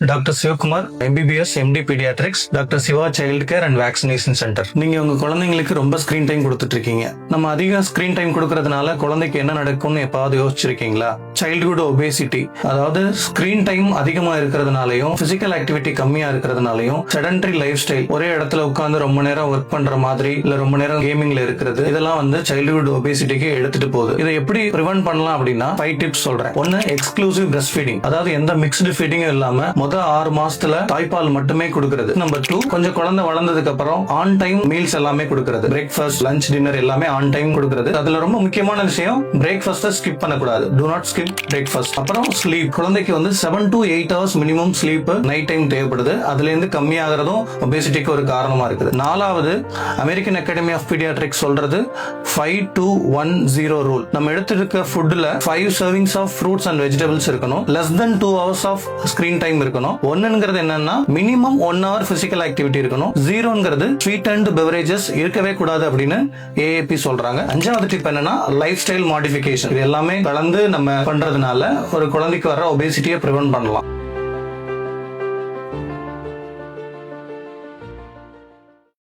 Doctor Sivakumar, MBBS, MD paediatrics, doctor Siva child care and vaccination centre. நீங்க உங்க குழந்தைங்களுக்கு ரொம்ப ஸ்கிரீன் டைம் கொடுத்துட்டு இருக்கீங்க. நம்ம அதிக ஸ்கிரீன் டைம் கொடுக்கறதுனால குழந்தைக்கு என்ன நடக்கும்னு எப்பாவது யோசிச்சிருக்கீங்களா? சைல்ட்ஹுட் ஒபேசிட்டி, அதாவது ஸ்கிரீன் டைம் அதிகமா இருக்கிறதுனாலையும் பிசிக்கல் ஆக்டிவிட்டி கம்மியா இருக்கிறதுனாலையும் செடன்டரி லைஃப் ஸ்டைல், ஒரே இடத்துல உட்கார்ந்து ரொம்ப நேரம் ஒர்க் பண்ற மாதிரி இல்ல ரொம்ப நேரம் கேமிங்ல இருக்கிறது, இதெல்லாம் வந்து சைல்ட்ஹுட் ஒபேசிட்டிக்கு எடுத்துட்டு போகுது. இதை எப்படி பிரிவென்ட் பண்ணலாம் அப்படின்னா 5 டிப்ஸ் சொல்றேன். ஒன்னு, எக்ஸ்க்ளூசிவ் பிரஸ்ட் ஃபீடிங், அதாவது எந்த மிக்ஸ்டு ஃபீடிங்கும் இல்லாம முதல் 6 மாசத்துல தாய்ப்பால் மட்டுமே கொடுக்கிறது. நம்பர் 2, கொஞ்சம் குழந்தை வளர்ந்ததுக்கு அப்புறம் ஆன் டைம் மீல்ஸ் எல்லாமே கொடுக்கிறது. பிரேக்ஃபாஸ்ட், லஞ்ச், டின்னர் எல்லாமே ஆன் டைம் கொடுக்கிறது. அதுல ரொம்ப முக்கியமான விஷயம், பிரேக்ஃபாஸ்ட் ஸ்கிப் பண்ணக்கூடாது. To not skip breakfast. அப்புறம் ஸ்லீப், குழந்தைக்கு வந்து 7 to 8 hours minimum sleep night time தேவைப்படுது. அதுல இருந்து கம்மியாகிறதும் ஒபேசிட்டிக்கு ஒரு காரணமா இருக்குது. 4வது, அமெரிக்கன் அகாடமி ஆஃப் பீடியாட்ரிக்ஸ் சொல்றது 5-2-1-0 ரூல். நம்ம எடுத்துருக்க ஃபுட்ல 5 servings of fruits and vegetables இருக்கணும். less than 2 hours of screen time இருக்கணும். ஒன்னுங்கிறது என்னன்னா மினிமம் 1 hour பிசிக்கல் ஆக்டிவிட்டி இருக்கணும். 0ங்கிறது ஸ்வீட் அண்ட் பெவரேஜஸ் இருக்கவே கூடாது அப்படின்னு AAP சொல்றாங்க. 5வது டிப் என்னன்னா லைஃப் ஸ்டைல் மாடிஃபிகேஷன். இது எல்லாமே கலந்து நம்ம பண்றதுனால ஒரு குழந்தைக்கு வர ஒபேசிட்டியை பிரிவென்ட் பண்ணலாம்.